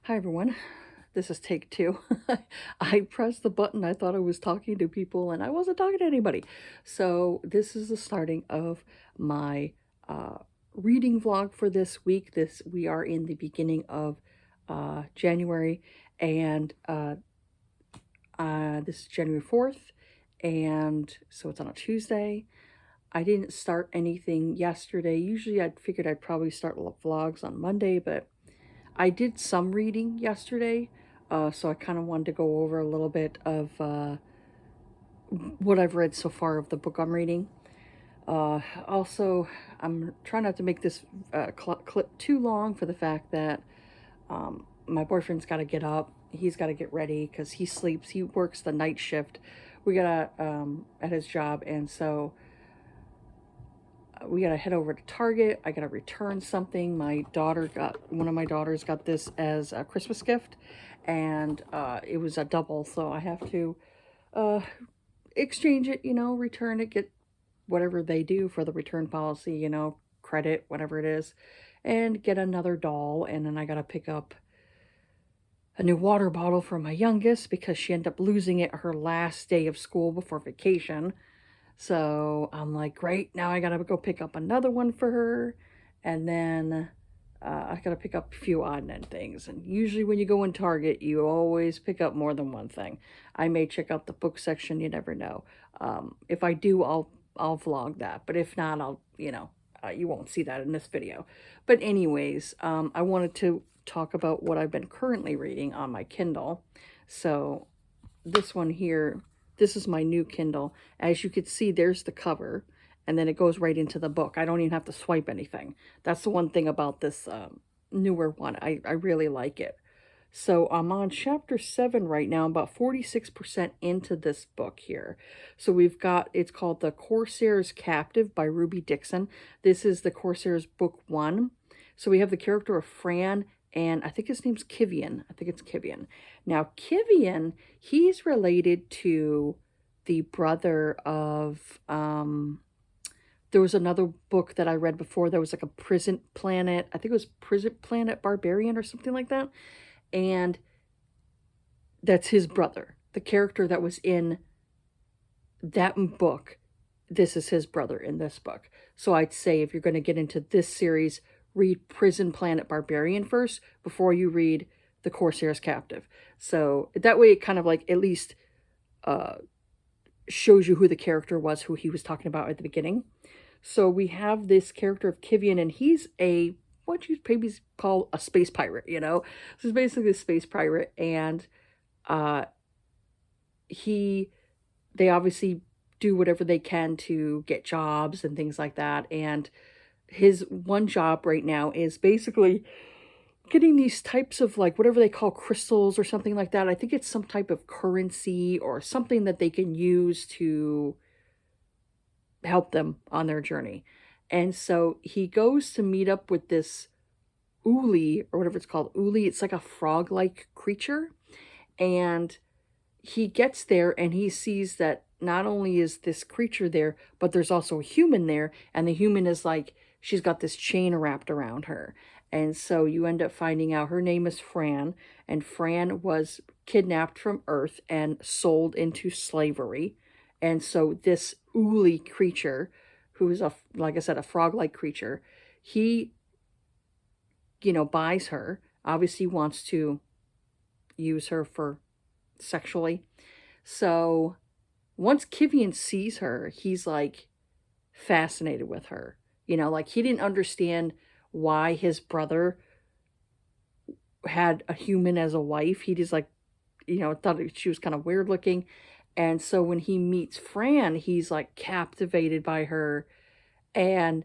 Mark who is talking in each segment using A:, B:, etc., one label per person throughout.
A: Hi everyone, this is take two. I pressed the button, I thought I was talking to people and I wasn't talking to anybody. So this is the starting of my uh, reading vlog for this week. We are in the beginning of January and this is January 4th, and so it's on a Tuesday. I didn't start anything yesterday. Usually I'd figured I'd probably start vlogs on Monday, but I did some reading yesterday, so I kind of wanted to go over a little bit of what I've read so far of the book I'm reading. Also, I'm trying not to make this clip too long for the fact that my boyfriend's got to get up. He's got to get ready because he sleeps. He works the night shift. We gotta at his job, and so we gotta head over to Target. I gotta return something. One of my daughters got this as a Christmas gift, and it was a double, so I have to uh, exchange it, return it, get whatever they do for the return policy, credit, whatever it is, and get another doll. And then I gotta pick up a new water bottle for my youngest because she ended up losing it her last day of school before vacation. So I'm like, great, now I gotta go pick up another one for her. And then I gotta pick up a few odd end things. And usually when you go in Target, you always pick up more than one thing. I may check out the book section, you never know. If I do, I'll vlog that. But if not, you won't see that in this video. But anyways, I wanted to talk about what I've been currently reading on my Kindle. So this one here, this is my new Kindle. As you can see, there's the cover, and then it goes right into the book. I don't even have to swipe anything. That's the one thing about this newer one. I really like it. So I'm on chapter 7 right now. I'm about 46% into this book here. So it's called The Corsair's Captive by Ruby Dixon. This is the Corsair's book 1. So we have the character of Fran, and I think his name's Kivian. I think it's Kivian. Now, Kivian, he's related to the brother of, there was another book that I read before. There was like a Prison Planet. I think it was Prison Planet Barbarian or something like that. And that's his brother. The character that was in that book, this is his brother in this book. So I'd say if you're going to get into this series, read Prison Planet Barbarian first before you read The Corsair's Captive. So that way it kind of like at least shows you who the character was, who he was talking about at the beginning. So we have this character of Kivian, and he's what you maybe call a space pirate, So he's basically a space pirate, and they obviously do whatever they can to get jobs and things like that. And his one job right now is basically getting these types of like whatever they call crystals or something like that. I think it's some type of currency or something that they can use to help them on their journey. And so he goes to meet up with this Uli, or whatever it's called. Uli, it's like a frog-like creature. And he gets there and he sees that not only is this creature there, but there's also a human there. And the human is like, she's got this chain wrapped around her. And so you end up finding out her name is Fran. And Fran was kidnapped from Earth and sold into slavery. And so this Uli creature, who is like I said, a frog-like creature, he, buys her, obviously wants to use her for sexually. So once Kivian sees her, he's like fascinated with her. Like he didn't understand why his brother had a human as a wife. He just like, thought she was kind of weird looking. And so when he meets Fran, he's like captivated by her. And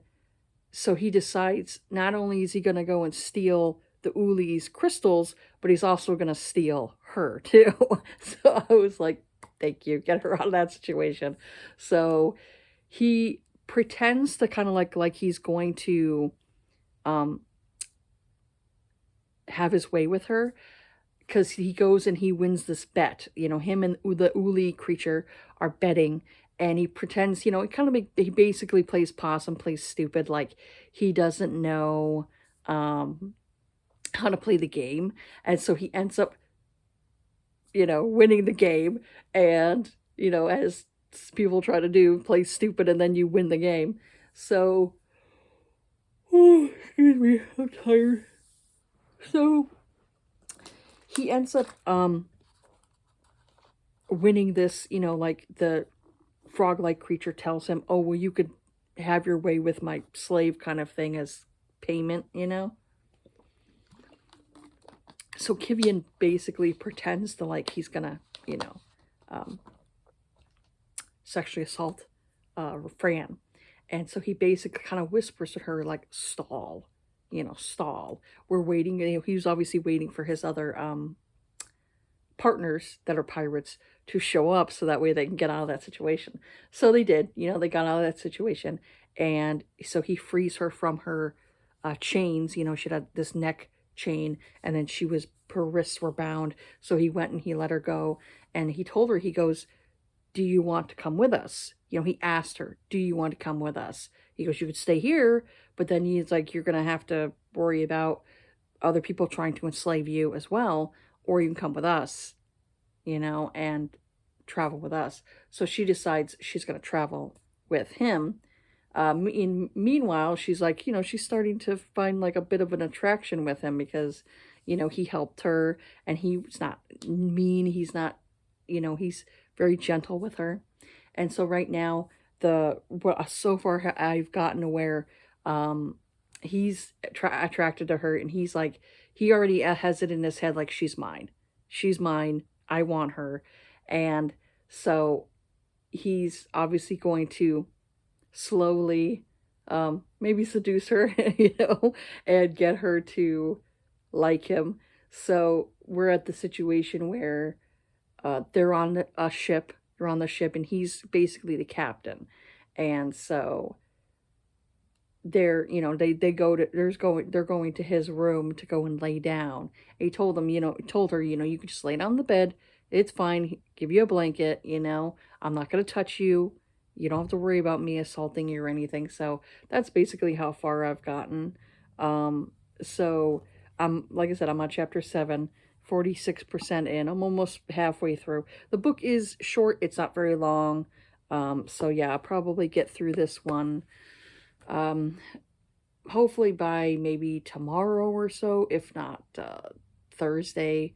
A: so he decides not only is he going to go and steal the Uli's crystals, but he's also going to steal her too. So I was like, thank you, get her out of that situation. So he pretends to kind of like he's going to have his way with her, because he goes and he wins this bet. Him and the Uli creature are betting, and he pretends, he basically plays possum, plays stupid, like he doesn't know how how to play the game. And so he ends up, winning the game. And, as people try to do, play stupid and then you win the game. So, oh, excuse me, I'm tired. So, he ends up, winning this, like the frog-like creature tells him, oh, well, you could have your way with my slave kind of thing as payment, So Kivian basically pretends to like he's gonna, sexually assault Fran. And so he basically kind of whispers to her like, stall, stall. We're waiting. He was obviously waiting for his other partners that are pirates to show up so that way they can get out of that situation. So they did, they got out of that situation. And so he frees her from her chains. She had this neck chain and then her wrists were bound. So he went and he let her go. And he told her, he goes, do you want to come with us? He asked her, do you want to come with us? He goes, you could stay here, but then he's like, you're going to have to worry about other people trying to enslave you as well, or you can come with us, and travel with us. So she decides she's going to travel with him. Meanwhile, she's like, she's starting to find like a bit of an attraction with him because, he helped her and he's not mean. He's not, he's very gentle with her. And so right now, so far I've gotten aware, he's attracted to her and he's like, he already has it in his head like, she's mine. She's mine. I want her. And so he's obviously going to slowly maybe seduce her, and get her to like him. So we're at the situation where they're on a ship. They're on the ship and he's basically the captain. And so they're they're going to his room to go and lay down. And he told her, you can just lay down on the bed. It's fine. Give you a blanket, I'm not going to touch you. You don't have to worry about me assaulting you or anything. So that's basically how far I've gotten. So like I said, I'm on chapter 7, 46% in. I'm almost halfway through. The book is short. It's not very long. So yeah, I'll probably get through this one. Hopefully by maybe tomorrow or so, if not Thursday.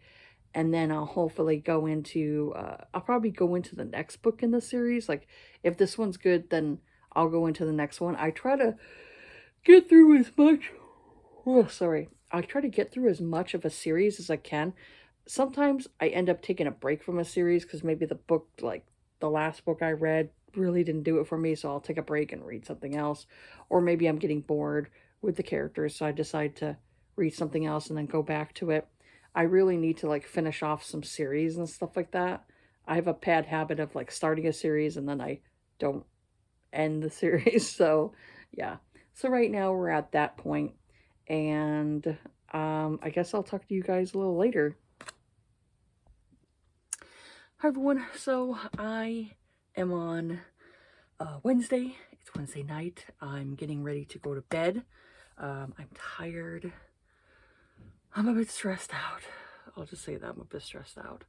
A: And then I'll hopefully go into, I'll probably go into the next book in the series. Like, if this one's good, then I'll go into the next one. I try to get through as much, I try to get through as much of a series as I can. Sometimes I end up taking a break from a series because maybe the book, like the last book I read, really didn't do it for me, so I'll take a break and read something else. Or maybe I'm getting bored with the characters, so I decide to read something else and then go back to it. I really need to like finish off some series and stuff like that. I have a bad habit of like starting a series and then I don't end the series. So yeah. So right now we're at that point, and I guess I'll talk to you guys a little later. Hi everyone. So I am on Wednesday. It's Wednesday night. I'm getting ready to go to bed. I'm tired. I'm a bit stressed out. I'll just say that I'm a bit stressed out.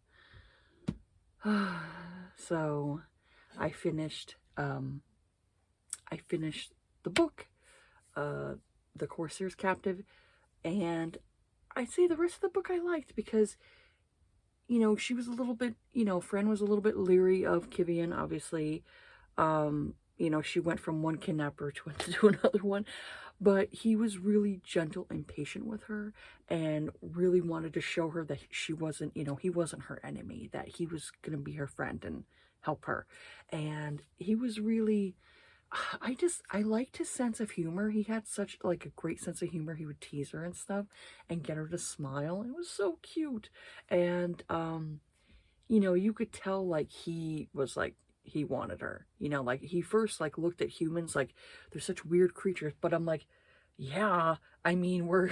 A: So I finished the book, The Corsair's Captive, and I'd say the rest of the book I liked because, she was a little bit, Fran was a little bit leery of Kivian, obviously. She went from one kidnapper to another one. But he was really gentle and patient with her and really wanted to show her that she wasn't, he wasn't her enemy, that he was going to be her friend and help her. And he was really, I liked his sense of humor. He had such like a great sense of humor. He would tease her and stuff and get her to smile. It was so cute. And, you could tell like he was like, he wanted her, like he first like looked at humans like they're such weird creatures, but I'm like, yeah, I mean, we're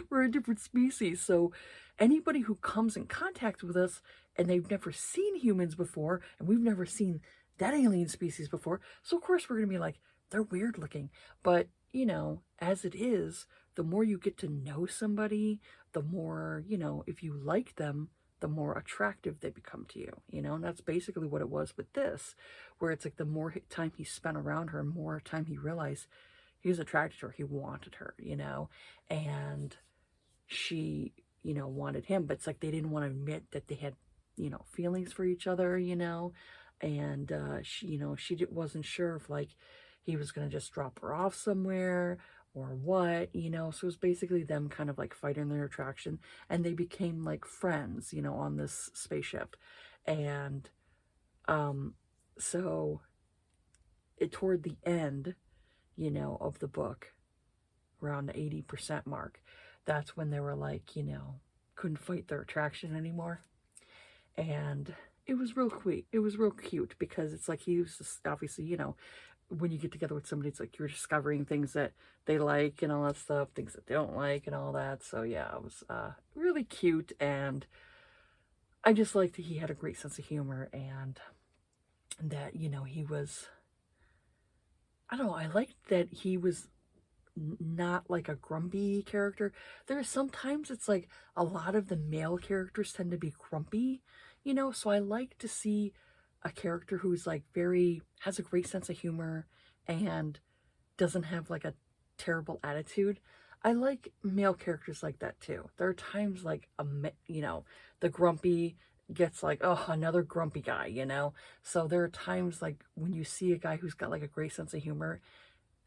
A: we're a different species, so anybody who comes in contact with us and they've never seen humans before and we've never seen that alien species before, so of course we're gonna be like, they're weird looking. But you know, as it is, the more you get to know somebody, the more, you know, if you like them, the more attractive they become to you, you know, and that's basically what it was with this, where it's like the more time he spent around her, more time he realized he was attracted to her, he wanted her, you know, and she, you know, wanted him, but it's like they didn't want to admit that they had, you know, feelings for each other, you know, and she, you know, wasn't sure if like he was going to just drop her off somewhere or what, you know, so it was basically them kind of like fighting their attraction, and they became like friends, you know, on this spaceship. And um so toward the end, you know, of the book, around the 80% mark, that's when they were like, you know, couldn't fight their attraction anymore. And it was real cute. It was real cute because it's like he was just, obviously, you know, when you get together with somebody, it's like you're discovering things that they like and all that stuff, things that they don't like and all that. So yeah, it was really cute, and I just liked that he had a great sense of humor, and that, you know, he was, I don't know, I liked that he was not like a grumpy character. There are sometimes it's like a lot of the male characters tend to be grumpy, you know, so I like to see a character who's like very, has a great sense of humor and doesn't have like a terrible attitude. I like male characters like that too. There are times like you know, the grumpy gets like, oh, another grumpy guy, you know. So there are times like when you see a guy who's got like a great sense of humor,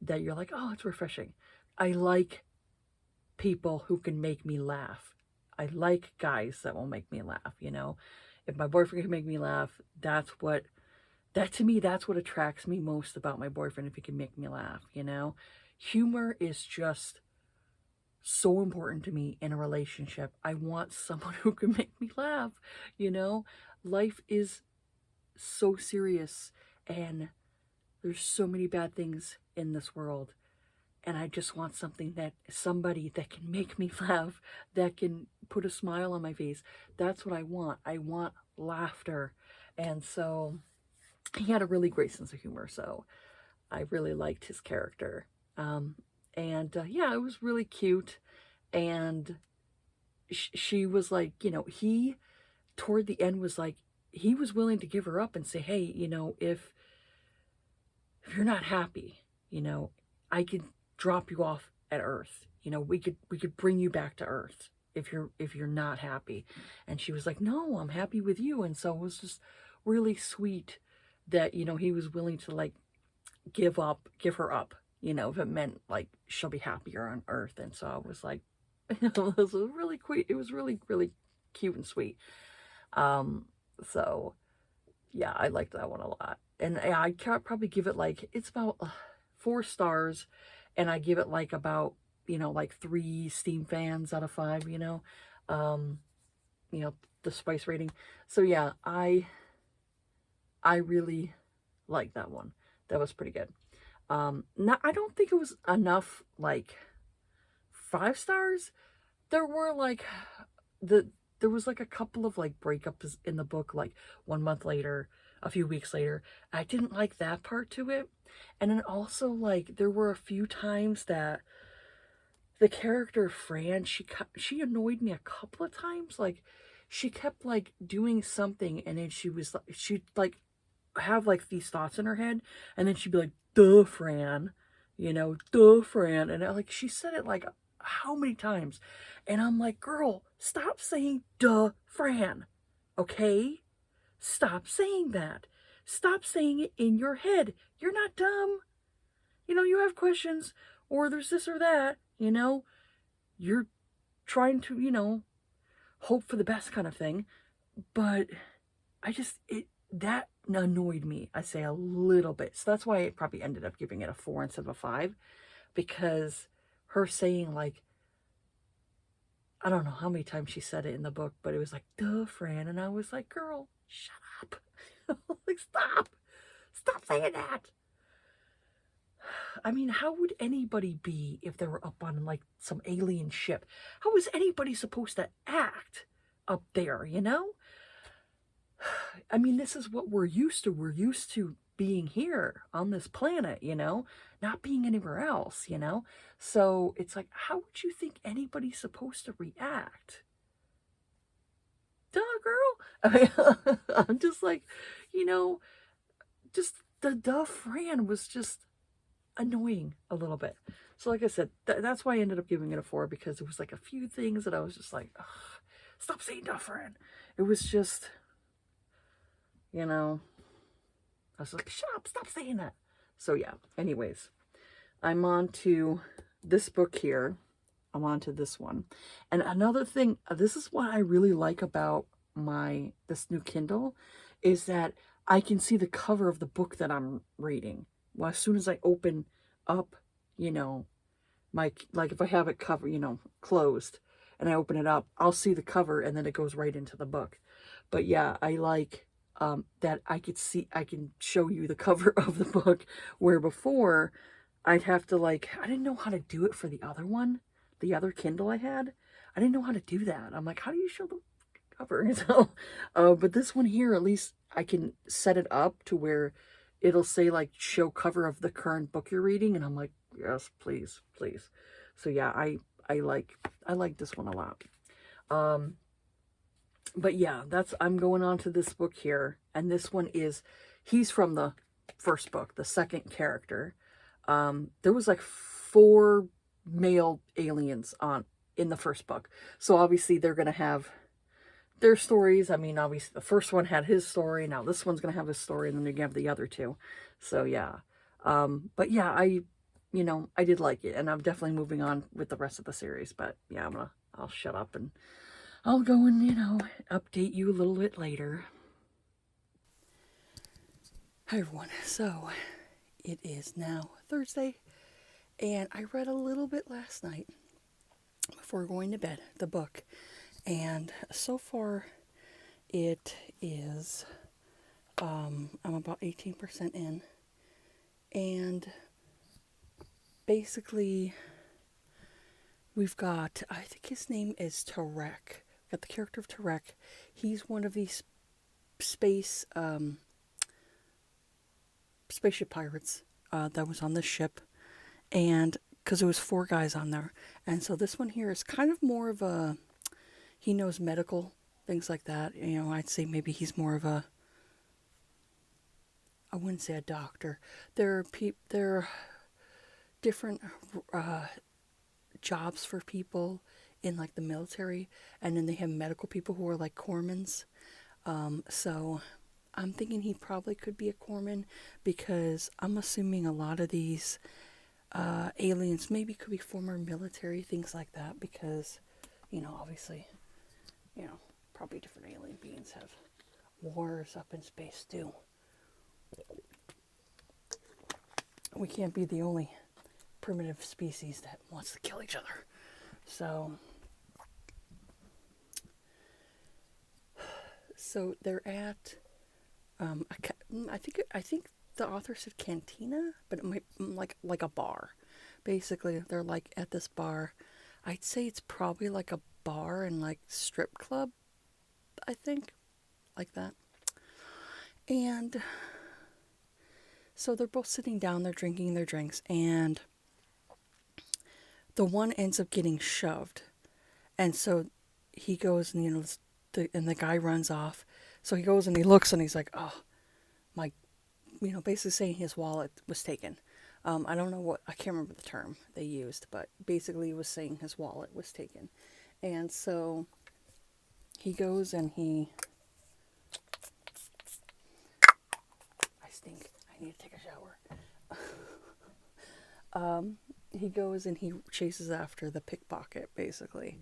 A: that you're like, oh, it's refreshing. I like people who can make me laugh. I like guys that will make me laugh, you know. If my boyfriend can make me laugh, that to me, that's what attracts me most about my boyfriend, if he can make me laugh, you know. Humor is just so important to me in a relationship. I want someone who can make me laugh, you know. Life is so serious, and there's so many bad things in this world, and I just want somebody that can make me laugh, that can put a smile on my face. That's what I want. I want laughter. And so he had a really great sense of humor, so I really liked his character. And yeah, it was really cute. And she was like, you know, he toward the end was like, he was willing to give her up and say, hey, you know, if you're not happy, you know, I could drop you off at Earth. You know, we could bring you back to Earth if you're not happy. And she was like, no, I'm happy with you. And so it was just really sweet that, you know, he was willing to like give her up, you know, if it meant like she'll be happier on Earth. And so I was like, you know, it was really cute. It was really, really cute and sweet. So yeah, I liked that one a lot. And I can't probably give it like, it's about 4 stars, and I give it like about, you know, like 3 steam fans out of 5, you know, you know, the spice rating. So yeah, I really like that one. That was pretty good. Now I don't think it was enough like 5 stars. There were like there was like a couple of like breakups in the book, like 1 month later, a few weeks later. I didn't like that part to it. And then also like there were a few times that the character Fran, she annoyed me a couple of times. Like she kept like doing something, and then she'd like have like these thoughts in her head, and then she'd be like, duh, Fran, you know, duh, Fran. And like she said it like how many times? And I'm like, girl, stop saying duh, Fran. Okay? Stop saying that. Stop saying it in your head. You're not dumb. You know, you have questions, or there's this or that, you know. You're trying to, you know, hope for the best kind of thing. But that annoyed me, I say, a little bit. So that's why I probably ended up giving it a 4 instead of a 5, because her saying like, I don't know how many times she said it in the book, but it was like, duh, Fran. And I was like, girl, shut up. Like, stop saying that. I mean, how would anybody be if they were up on like some alien ship? How is anybody supposed to act up there, you know? I mean, this is what we're used to. We're used to being here on this planet, you know, not being anywhere else, you know. So it's like, how would you think anybody's supposed to react? Duh, girl. I mean, I'm just like, you know, just the duh Fran was just annoying a little bit. So like I said, that's why I ended up giving it a 4, because it was like a few things that I was just like, stop saying duh Fran. It was just, you know, I was like, shut up, stop saying that. So yeah, anyways, I'm on to this book here. I'm on to this one. And another thing, this is what I really like about this new Kindle, is that I can see the cover of the book that I'm reading. Well, as soon as I open up, you know, like if I have it covered, you know, closed, and I open it up, I'll see the cover, and then it goes right into the book. But yeah, I like that I can show you the cover of the book, where before I'd have to, like, I didn't know how to do it for the other one, the other Kindle I had. I didn't know how to do that. I'm like, how do you show the cover? So, but this one here, at least I can set it up to where it'll say, like, show cover of the current book you're reading, and I'm like, yes, please, please. So yeah, I like this one a lot. But yeah, I'm going on to this book here, and this one he's from the first book, the second character. There was like 4 male aliens in the first book, so obviously they're gonna have their stories. I mean, obviously the first one had his story, now this one's gonna have his story, and then you're gonna have the other 2. So yeah, but yeah, I did like it, and I'm definitely moving on with the rest of the series. But yeah, I'll shut up, and I'll go and, you know, update you a little bit later. Hi everyone, so it is now Thursday, and I read a little bit last night before going to bed, the book, and so far it is, I'm about 18% in, and basically we've got, I think his name is Tarek. Got the character of Tarek. He's one of these spaceship pirates that was on this ship, and because there was 4 guys on there, and so this one here is kind of more of a, he knows medical things like that. You know, I'd say maybe he's more of a, I wouldn't say a doctor. There are different jobs for people in, like, the military, and then they have medical people who are like corpsmen. So I'm thinking he probably could be a corpsman, because I'm assuming a lot of these aliens maybe could be former military, things like that, because, you know, obviously, you know, probably different alien beings have wars up in space too. We can't be the only primitive species that wants to kill each other. So they're at, I think the author said cantina, but it might like a bar. Basically, they're like at this bar. I'd say it's probably like a bar and like strip club, I think, like that. And so they're both sitting down, they're drinking their drinks, and the one ends up getting shoved. And so he goes and, you know, and the guy runs off. So he goes and he looks and he's like, oh, my, you know, basically saying his wallet was taken. I don't know I can't remember the term they used, but basically he was saying his wallet was taken. And so he goes and I stink. I need to take a shower. He goes and he chases after the pickpocket, basically.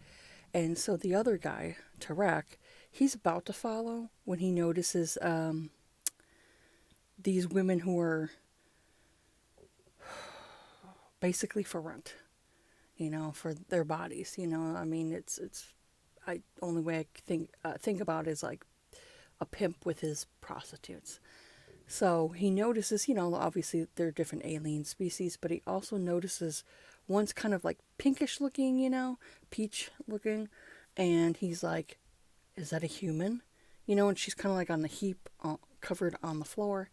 A: And so the other guy, Tarek, he's about to follow when he notices these women who are basically for rent, you know, for their bodies. You know, I mean, only way I think about it is like a pimp with his prostitutes. So he notices, you know, obviously they're different alien species, but he also notices one's kind of like pinkish looking, you know, peach looking, and he's like, is that a human? You know, and she's kind of like on the heap, covered on the floor,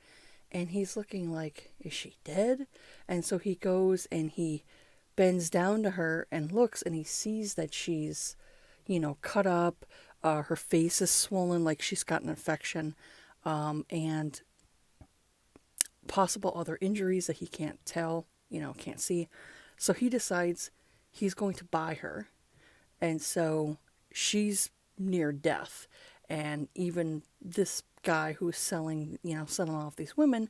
A: And he's looking like, is she dead? And so he goes and he bends down to her and looks, and he sees that she's, cut up. Her face is swollen, like she's got an infection, and possible other injuries that he can't tell, can't see. So he decides he's going to buy her. And so she's near death. And even this guy who's selling off these women,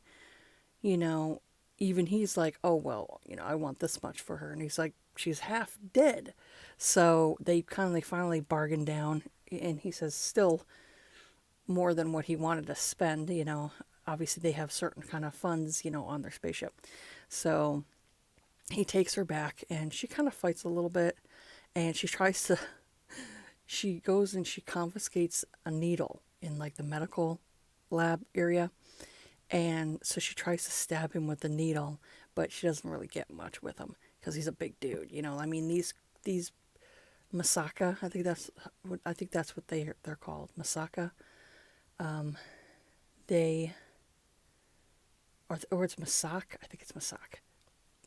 A: you know, even he's like, oh, well, I want this much for her. And he's like, she's half dead. So they finally bargain down. And he says, still more than what he wanted to spend, Obviously, they have certain kind of funds, on their spaceship. So he takes her back, and she kind of fights a little bit. And she goes and she confiscates a needle in like the medical lab area. And so she tries to stab him with the needle, but she doesn't really get much with him because he's a big dude. I mean, these Masaka, I think that's what they're called, Masaka. They or it's Masak. I think it's Masak.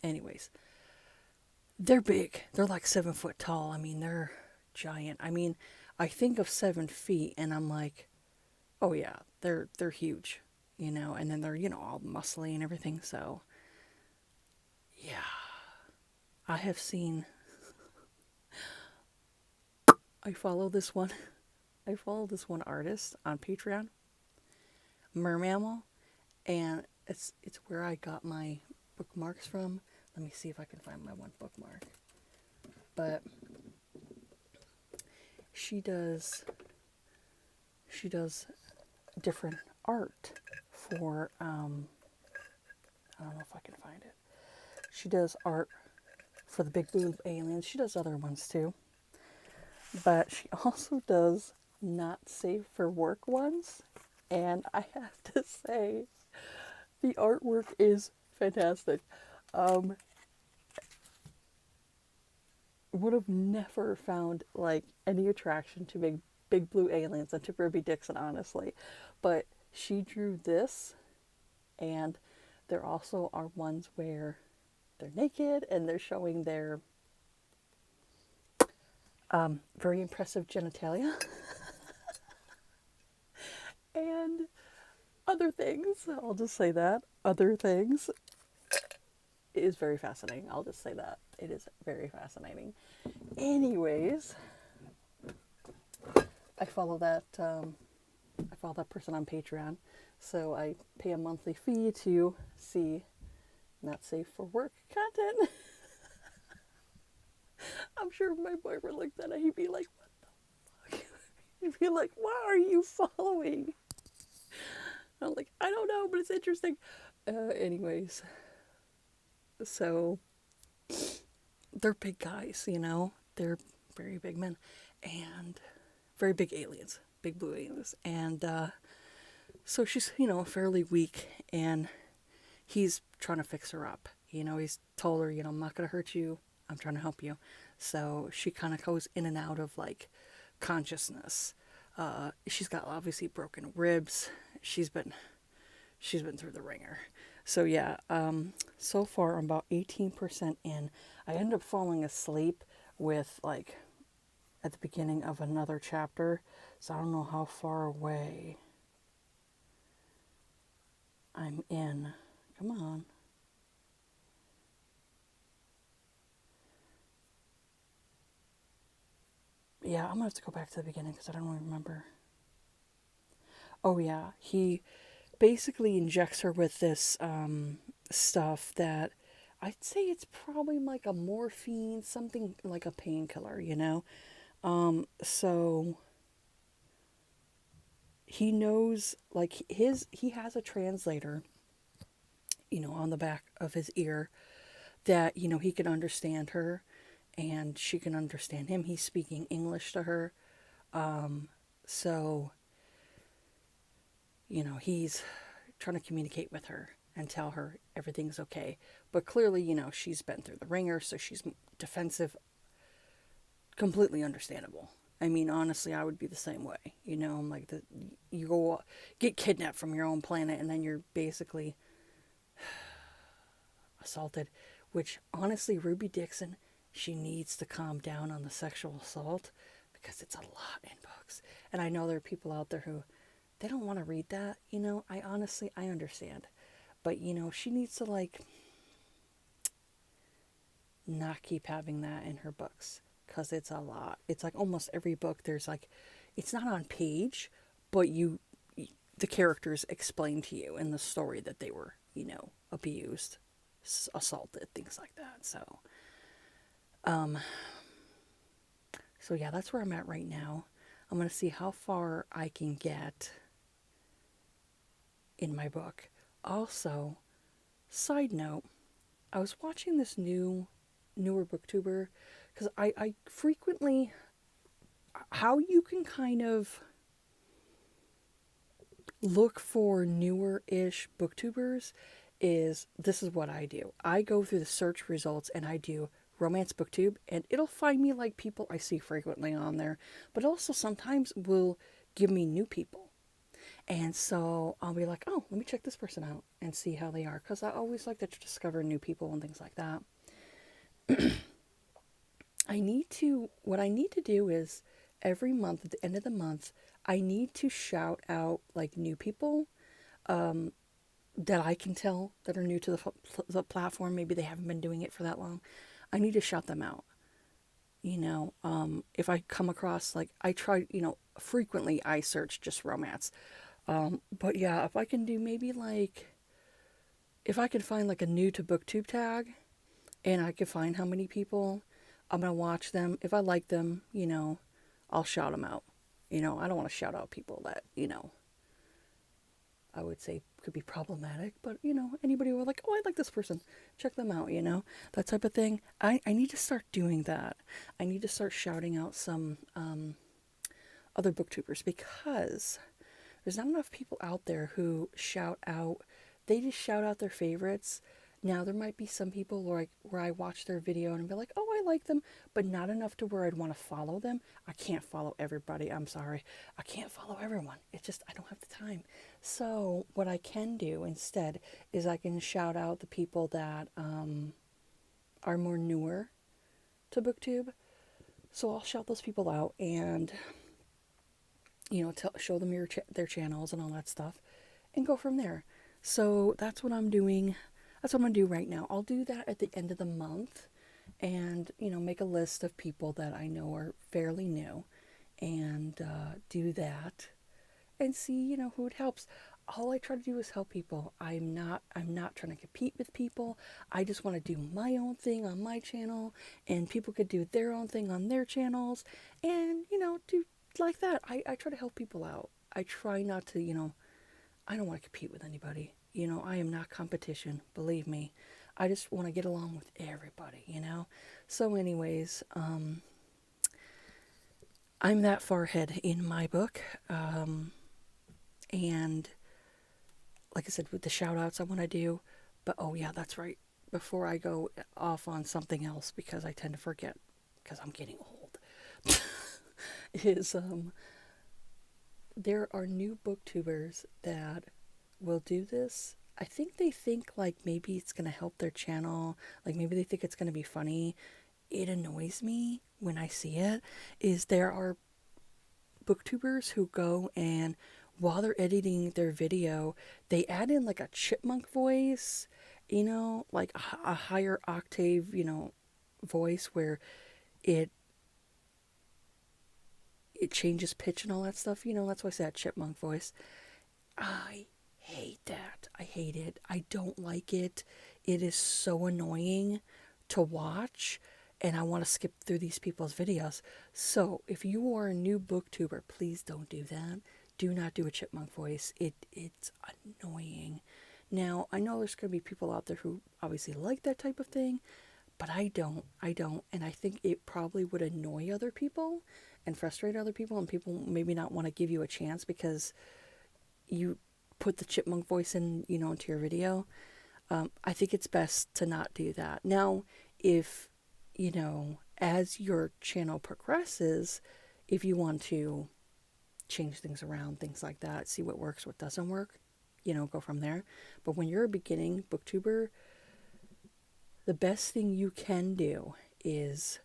A: Anyways, they're big. They're like 7 foot tall. I mean, they're giant. I mean, I think of 7 feet, and I'm like, oh yeah, they're huge, And then they're all muscly and everything. So yeah, I have seen. I follow this one. I follow this one artist on Patreon, Mermammal, and it's where I got my bookmarks from. Let me see if I can find my one bookmark. But she does different art for I don't know if I can find it. She does art for the Big Blue Aliens. She does other ones too. But she also does not safe for work ones. And I have to say, the artwork is fantastic. Would have never found like any attraction to big blue aliens and to Ruby Dixon, honestly. But she drew this, and there also are ones where they're naked and they're showing their very impressive genitalia and other things. I'll just say that. Other things. It is very fascinating. I'll just say that. It is very fascinating. Anyways, I follow that person on Patreon. So I pay a monthly fee to see not safe for work content. I'm sure my boyfriend looked at it, he'd be like, what the fuck? He'd be like, what are you following? I'm like, I don't know, but it's interesting. Anyways, so they're big guys, They're very big men and very big aliens, big blue aliens. And so she's, fairly weak, and he's trying to fix her up. He's told her, I'm not going to hurt you. I'm trying to help you. So she kind of goes in and out of like consciousness. She's got obviously broken ribs. She's been through the ringer. So yeah, so far I'm about 18% in. I end up falling asleep with like at the beginning of another chapter. So I don't know how far away I'm in. Come on. Yeah, I'm gonna have to go back to the beginning because I don't really remember. Oh yeah, he basically injects her with this stuff that I'd say it's probably like a morphine, something like a painkiller, So he knows, like he has a translator, on the back of his ear that, he can understand her and she can understand him. He's speaking English to her. So, he's trying to communicate with her and tell her everything's okay. But clearly, she's been through the ringer, so she's defensive. Completely understandable. I mean, honestly, I would be the same way. I'm like, you go get kidnapped from your own planet, and then you're basically assaulted, which honestly, Ruby Dixon, she needs to calm down on the sexual assault because it's a lot in books. And I know there are people out there who they don't want to read that, I understand. But, she needs to like not keep having that in her books because it's a lot. It's like almost every book there's like it's not on page, but the characters explain to you in the story that they were, abused, assaulted, things like that. So yeah, that's where I'm at right now. I'm going to see how far I can get in my book. Also, side note, I was watching this newer booktuber because I frequently, how you can kind of look for newer-ish booktubers is this is what I do. I go through the search results and I do romance booktube and it'll find me like people I see frequently on there, but also sometimes will give me new people. And so I'll be like, oh, let me check this person out and see how they are because I always like to discover new people and things like that. What I need to do is every month, at the end of the month, I need to shout out like new people that I can tell that are new to the platform. Maybe they haven't been doing it for that long. I need to shout them out. If I come across, like, I try, frequently I search just romance. But yeah, if I can do maybe like, if I can find like a new to booktube tag and I can find how many people, I'm going to watch them. If I like them, I'll shout them out. I don't want to shout out people that, I would say could be problematic, but anybody who are like, oh, I like this person, check them out, that type of thing. I need to start doing that. I need to start shouting out some other booktubers because there's not enough people out there who they just shout out their favorites. Now, there might be some people where I watch their video and be like, oh, I like them, but not enough to where I'd want to follow them. I can't follow everybody. I'm sorry. I can't follow everyone. It's just, I don't have the time. So what I can do instead is I can shout out the people that are more newer to BookTube. So I'll shout those people out and, show them their channels and all that stuff and go from there. So that's what I'm doing. That's what I'm going to do right now. I'll do that at the end of the month and, make a list of people that I know are fairly new and do that and see, who it helps. All I try to do is help people. I'm not trying to compete with people. I just want to do my own thing on my channel and people could do their own thing on their channels and, do like that. I try to help people out. I try not to, I don't want to compete with anybody. I am not competition, believe me. I just want to get along with everybody, So anyways, I'm that far ahead in my book. And like I said, with the shout outs I want to do. But oh yeah, that's right. Before I go off on something else, because I tend to forget, because I'm getting old, is there are new booktubers that will do this. I think they think like maybe it's going to help their channel. Like maybe they think it's going to be funny. It annoys me when I see it. Is there are booktubers who go and while they're editing their video, they add in like a chipmunk voice, like a higher octave, voice where it changes pitch and all that stuff. That's why I said chipmunk voice. I hate that. I hate it. I don't like it. It is so annoying to watch, and I want to skip through these people's videos. So if you are a new booktuber, please don't do that. Do not do a chipmunk voice. It's annoying. Now, I know there's going to be people out there who obviously like that type of thing, but I don't. And I think it probably would annoy other people and frustrate other people, and people maybe not want to give you a chance because you put the chipmunk voice in, into your video. I think it's best to not do that. Now, if, as your channel progresses, if you want to change things around, things like that, see what works, what doesn't work, go from there. But when you're a beginning booktuber, the best thing you can do is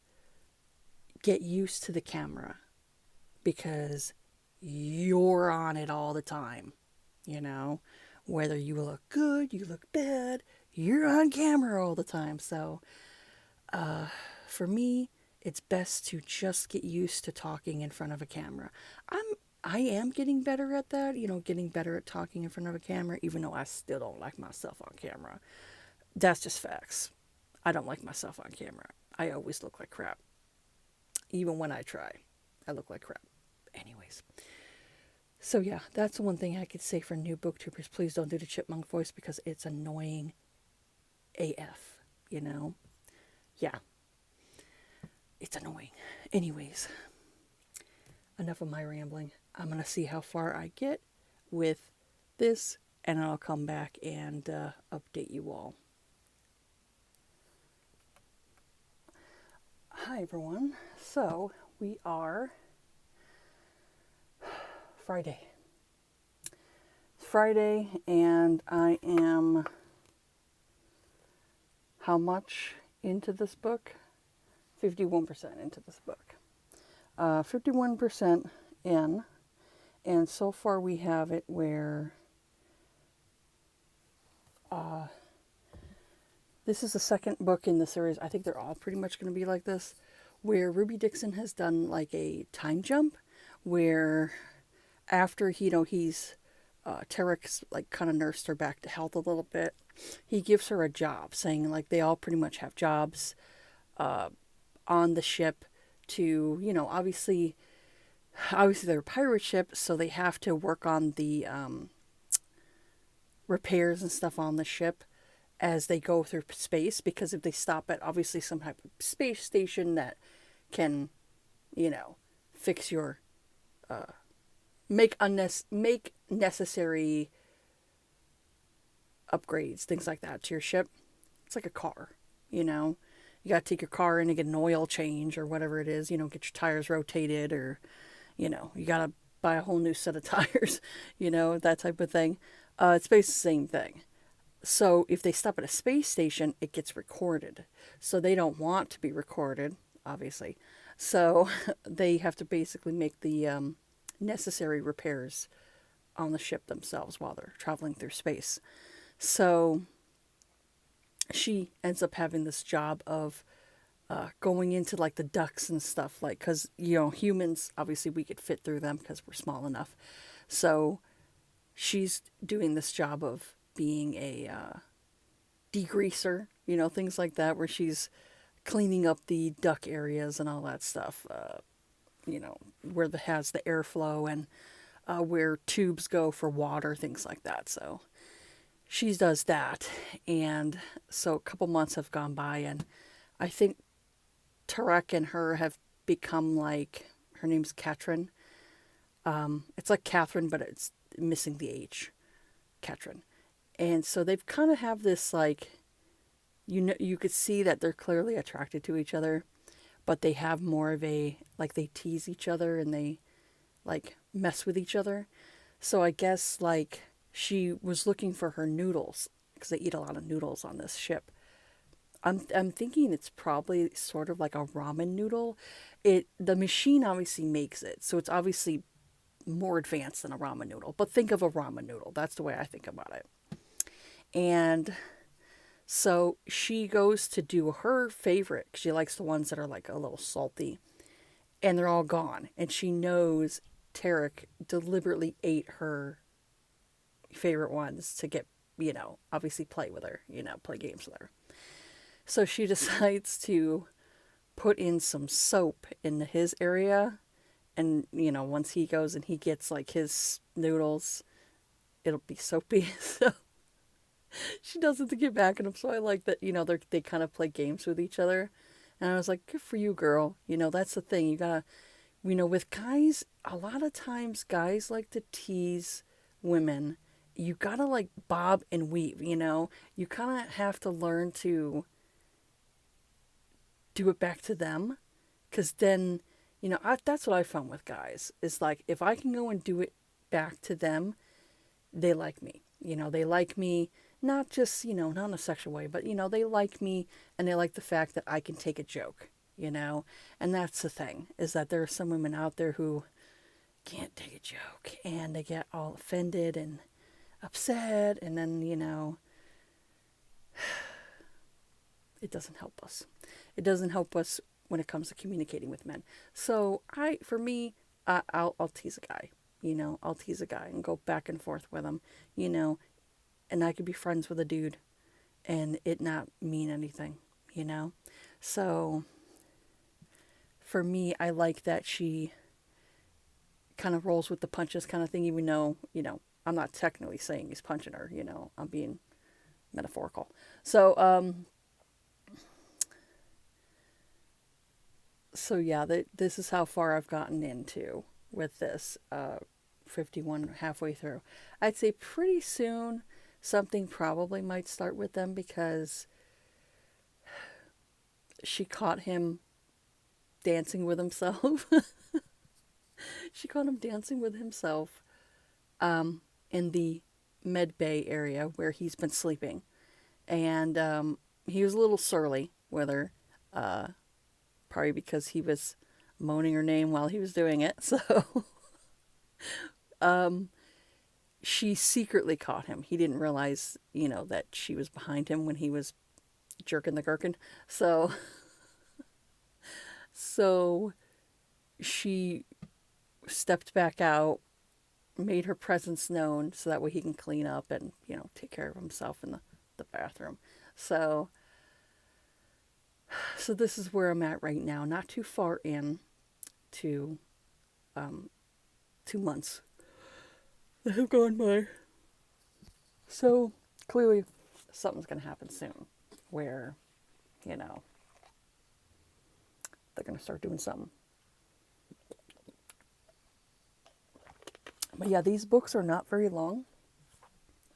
A: get used to the camera because you're on it all the time, you know? Whether you look good, you look bad, you're on camera all the time. So, for me, it's best to just get used to talking in front of a camera. I am getting better at that, getting better at talking in front of a camera, even though I still don't like myself on camera. That's just facts. I don't like myself on camera. I always look like crap. Even when I try, I look like crap. Anyways. So yeah, that's the one thing I could say for new booktubers. Please don't do the chipmunk voice because it's annoying AF, you know? Yeah, it's annoying. Anyways, enough of my rambling. I'm going to see how far I get with this, and I'll come back and update you all. Hi, everyone. So, we are Friday. It's Friday, and I am how much into this book? 51% into this book. 51% in, and so far we have it where this is the second book in the series. I think they're all pretty much going to be like this, where Ruby Dixon has done like a time jump, where after he's Tarek's like kind of nursed her back to health a little bit. He gives her a job, saying like they all pretty much have jobs on the ship to, obviously they're a pirate ship, so they have to work on the repairs and stuff on the ship as they go through space, because if they stop at obviously some type of space station that can, fix your make necessary upgrades, things like that to your ship. It's like a car, You got to take your car in and get an oil change or whatever it is, get your tires rotated, or, you got to buy a whole new set of tires, that type of thing. It's basically the same thing. So if they stop at a space station, it gets recorded. So they don't want to be recorded, obviously. So they have to basically make the necessary repairs on the ship themselves while they're traveling through space. So she ends up having this job of going into like the ducts and stuff, like, because humans, obviously we could fit through them because we're small enough. So she's doing this job of being a degreaser, things like that, where she's cleaning up the duct areas and all that stuff, where it has the airflow, and where tubes go for water, things like that. So she does that. And so a couple months have gone by, and I think Tarek and her have become like, her name's Katrin. It's like Catherine, but it's missing the H. Katrin. And so they've kind of have this like, you could see that they're clearly attracted to each other, but they have more of a, like, they tease each other and they like mess with each other. So I guess like she was looking for her noodles, because they eat a lot of noodles on this ship. I'm thinking it's probably sort of like a ramen noodle. The machine obviously makes it, so it's obviously more advanced than a ramen noodle. But think of a ramen noodle. That's the way I think about it. And so she goes to do her favorite. She likes the ones that are like a little salty. And they're all gone. And she knows Tarek deliberately ate her favorite ones to get, obviously play with her, play games with her. So she decides to put in some soap in his area. And, once he goes and he gets like his noodles, it'll be soapy. So she does it to get back at him. So I like that, they kind of play games with each other. And I was like, good for you, girl. That's the thing. You gotta, with guys, a lot of times guys like to tease women. You gotta like bob and weave, You kind of have to learn to do it back to them. Because then, that's what I found with guys. Is like, if I can go and do it back to them, they like me. They like me. not just, not in a sexual way, but, they like me and they like the fact that I can take a joke, you know? And that's the thing, is that there are some women out there who can't take a joke and they get all offended and upset, and then, it doesn't help us. It doesn't help us when it comes to communicating with men. So for me, I'll tease a guy. I'll tease a guy and go back and forth with him. You know, and I could be friends with a dude and it not mean anything. You know, so for me, I like that she kind of rolls with the punches, kind of thing. Even though I'm not technically saying he's punching her. I'm being metaphorical. So so yeah, this is how far I've gotten into with this. 51 halfway through. I'd say pretty soon something probably might start with them because she caught him dancing with himself. She caught him dancing with himself in the med bay area where he's been sleeping. And he was a little surly with her. Probably because he was moaning her name while he was doing it. So she secretly caught him. He didn't realize, that she was behind him when he was jerking the gherkin. So she stepped back out, made her presence known so that way he can clean up and, take care of himself in the bathroom. So this is where I'm at right now. Not too far in to 2 months that have gone by. So clearly something's going to happen soon where, they're going to start doing something. But yeah, these books are not very long.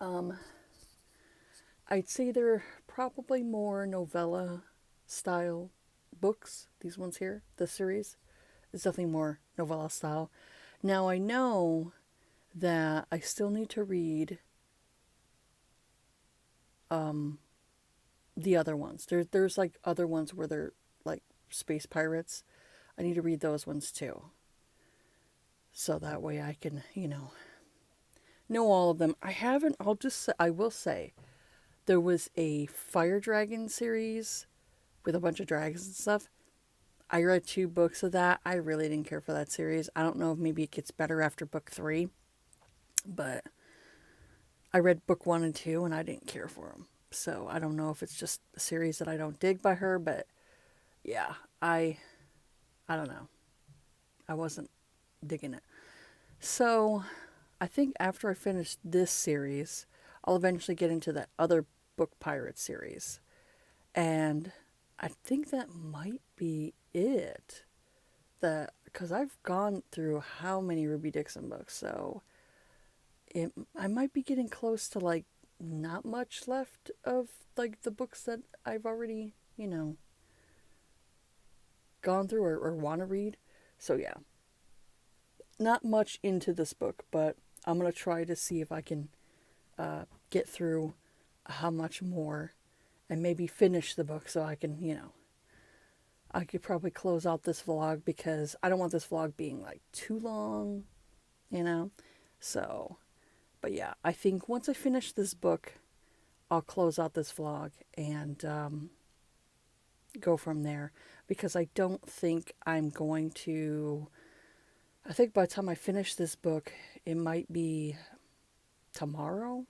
A: I'd say they're probably more novella style books. These ones here, this series, is definitely more novella style. Now I know that I still need to read the other ones. There's like other ones where they're like space pirates. I need to read those ones too. So that way I can, know all of them. I will say, there was a Fire Dragon series with a bunch of dragons and stuff. I read 2 books of that. I really didn't care for that series. I don't know if maybe it gets better after book 3, but I read book 1 and 2 and I didn't care for them. So I don't know if it's just a series that I don't dig by her, but yeah, I don't know. I wasn't digging it. So I think after I finish this series, I'll eventually get into that other book pirate series. And I think that might be it. Because I've gone through how many Ruby Dixon books, so I might be getting close to like not much left of like the books that I've already, gone through or want to read. So yeah, not much into this book, but I'm going to try to see if I can get through how much more and maybe finish the book so I can, I could probably close out this vlog because I don't want this vlog being like too long, So, but yeah, I think once I finish this book, I'll close out this vlog and go from there because I don't think I'm going to. I think by the time I finish this book, it might be tomorrow.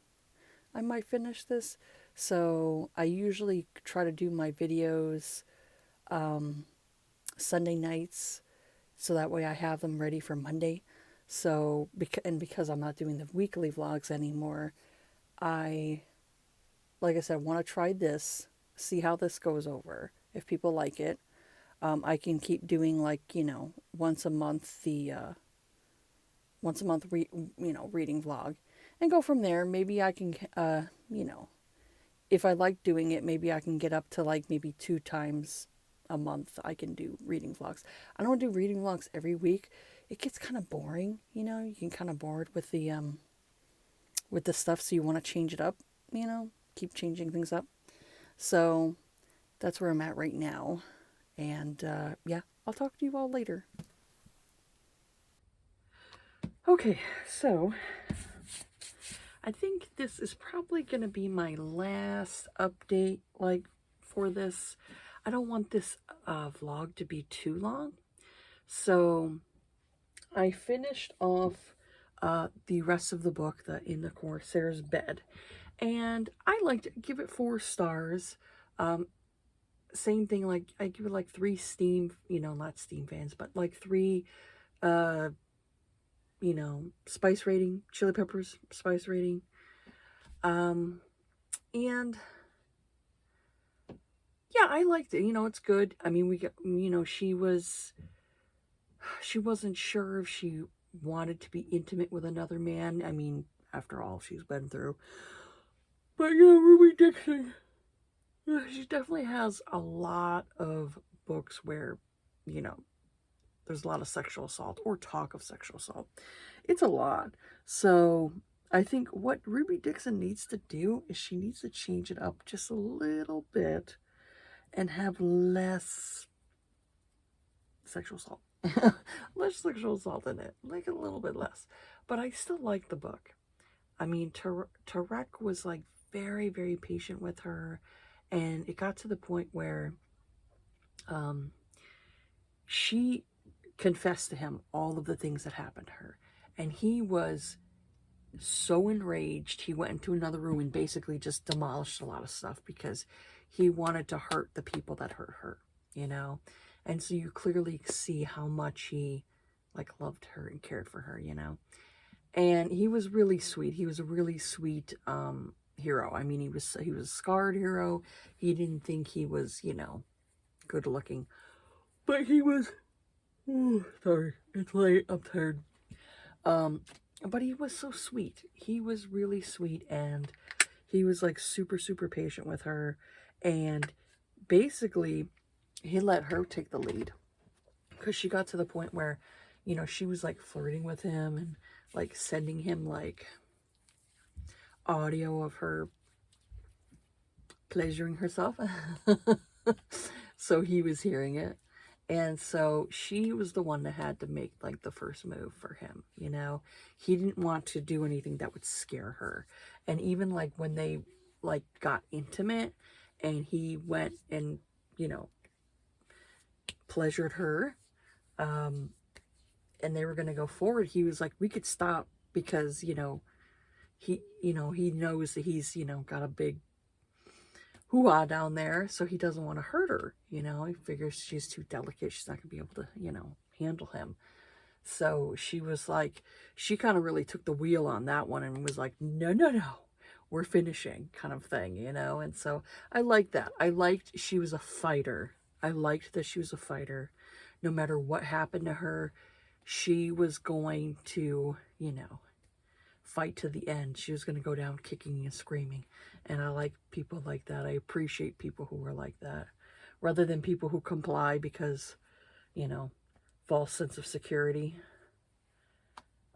A: I might finish this. So I usually try to do my videos Sunday nights so that way I have them ready for Monday. So, because I'm not doing the weekly vlogs anymore, like I said, want to try this, see how this goes over. If people like it, I can keep doing like, once a month, reading vlog and go from there. Maybe I can, if I like doing it, maybe I can get up to like maybe 2 times a month I can do reading vlogs. I don't do reading vlogs every week. It gets kind of boring, you can kind of bored with the stuff, so you want to change it up, keep changing things up. So that's where I'm at right now. And yeah, I'll talk to you all later. Okay, so I think this is probably going to be my last update, like, for this. I don't want this vlog to be too long. So I finished off the rest of the book, In the Corsair's Bed. And I like to give it 4 stars. Same thing, like, I give it like 3 Steam, not Steam fans, but like 3, uh, spice rating, Chili Peppers spice rating. And yeah, I liked it. It's good. I mean, we got, she wasn't sure if she wanted to be intimate with another man. I mean, after all she's been through. But yeah, Ruby Dixon, she definitely has a lot of books where, there's a lot of sexual assault or talk of sexual assault. It's a lot. So I think what Ruby Dixon needs to do is she needs to change it up just a little bit and have less sexual assault. Less sexual assault in it. Like a little bit less. But I still like the book. I mean, Tarek was like very, very patient with her. And it got to the point where she confessed to him all of the things that happened to her. And he was so enraged, he went into another room and basically just demolished a lot of stuff because he wanted to hurt the people that hurt her, And so you clearly see how much he, like, loved her and cared for her, And he was really sweet. He was a really sweet hero. I mean, he was a scarred hero. He didn't think he was, good looking. But he was, sorry, it's late, I'm tired. But he was so sweet. He was really sweet, and he was like super, super patient with her. And basically, he let her take the lead because she got to the point where, she was like flirting with him and like sending him like audio of her pleasuring herself. So he was hearing it. And so she was the one that had to make like the first move for him, He didn't want to do anything that would scare her. And even like when they like got intimate and he went and, pleasured her, and they were going to go forward, he was like, we could stop because, he knows that he's, got a big hoo-ha down there, so he doesn't want to hurt her, He figures she's too delicate, she's not going to be able to, handle him. So she was like, she kind of really took the wheel on that one and was like, no, no, no, we're finishing, kind of thing, And so I liked that. I liked she was a fighter. I liked that she was a fighter. No matter what happened to her, she was going to, fight to the end. She was going to go down kicking and screaming. And I like people like that. I appreciate people who are like that. Rather than people who comply because, false sense of security.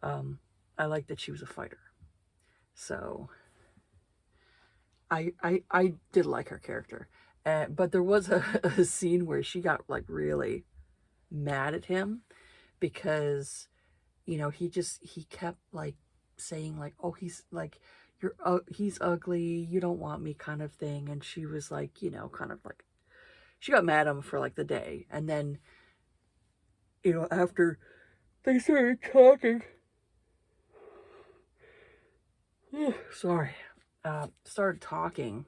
A: I like that she was a fighter. So I did like her character. But there was a scene where she got like really mad at him because, he kept like saying like, oh, he's like, he's ugly, you don't want me, kind of thing. And she was like, kind of like, she got mad at him for like the day. And then, after they started talking, started talking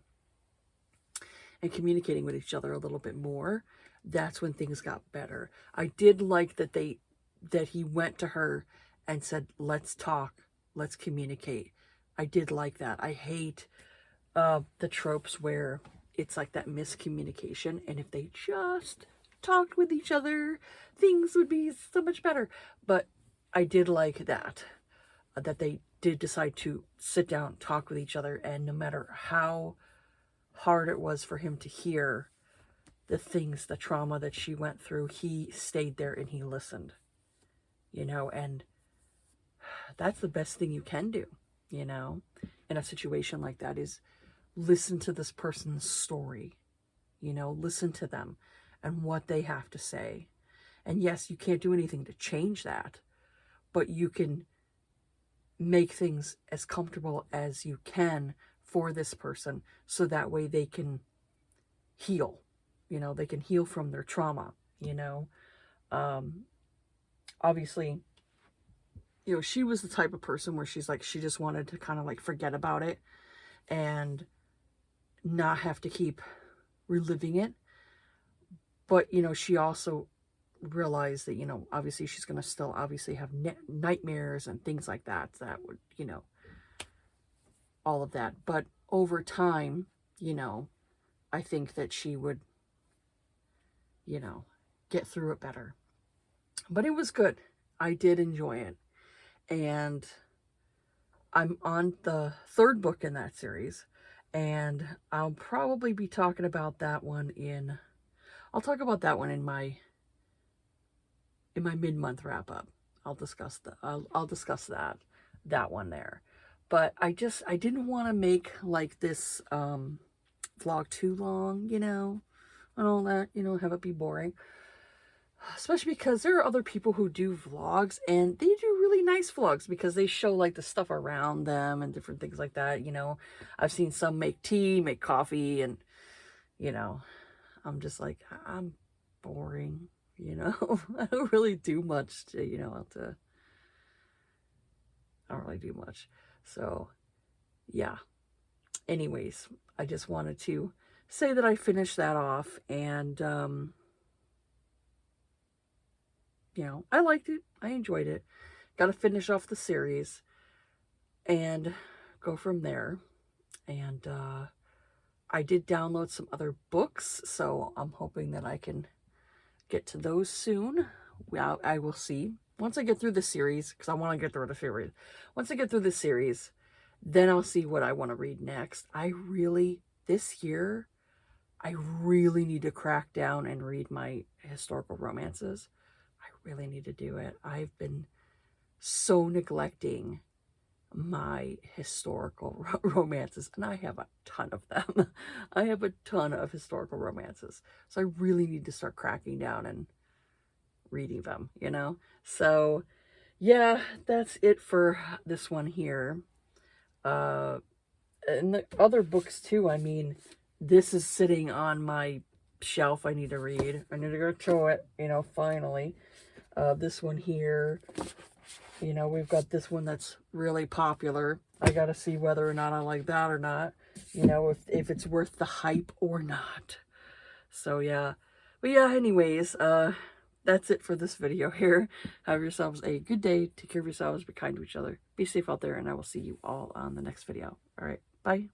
A: and communicating with each other a little bit more, that's when things got better. I did like that he went to her and said, let's talk, let's communicate. I did like that. I hate the tropes where it's like that miscommunication, and if they just talked with each other, things would be so much better. But I did like that they did decide to sit down, talk with each other, and no matter how hard it was for him to hear the things, the trauma that she went through, he stayed there and he listened, and that's the best thing you can do, in a situation like that, is listen to this person's story, you know, listen to them and what they have to say. And yes, you can't do anything to change that, but you can make things as comfortable as you can for this person so that way they can heal, you know, they can heal from their trauma, you know. Obviously, you know, she was the type of person where she's like, she just wanted to kind of like forget about it and not have to keep reliving it. But, you know, she also realized that, you know, obviously she's going to still obviously have nightmares and things like that. That would, you know, all of that. But over time, you know, I think that she would, you know, get through it better. But it was good. I did enjoy it. And I'm on the third book in that series. And I'll probably be talking about that one in, I'll talk about that one in my mid-month wrap-up. I'll discuss that one there. But I didn't want to make like this vlog too long, you know, and all that, you know, have it be boring. Especially because there are other people who do vlogs and they do really nice vlogs because they show like the stuff around them and different things like that, you know. I've seen some make tea, make coffee, and, you know, I'm just like, I'm boring, you know. I don't really do much to, you know, I don't really do much. So, yeah. Anyways, I just wanted to say that I finished that off and, you know, I liked it. I enjoyed it. Got to finish off the series and go from there. And I did download some other books, so I'm hoping that I can get to those soon. Well, I will see. Once I get through the series, because I want to get through the series. Once I get through the series, then I'll see what I want to read next. This year, I really need to crack down and read my historical romances. I really need to do it. I've been so neglecting my historical romances, and I have a ton of them. I have a ton of historical romances, so I really need to start cracking down and reading them, you know. So yeah, that's it for this one here. And the other books too, I mean, this is sitting on my shelf. I need to read. I need to go to it, you know, finally. This one here, you know, we've got this one that's really popular. I got to see whether or not I like that or not, you know, if it's worth the hype or not. So, yeah. But, yeah, anyways, that's it for this video here. Have yourselves a good day. Take care of yourselves. Be kind to each other. Be safe out there, and I will see you all on the next video. All right. Bye.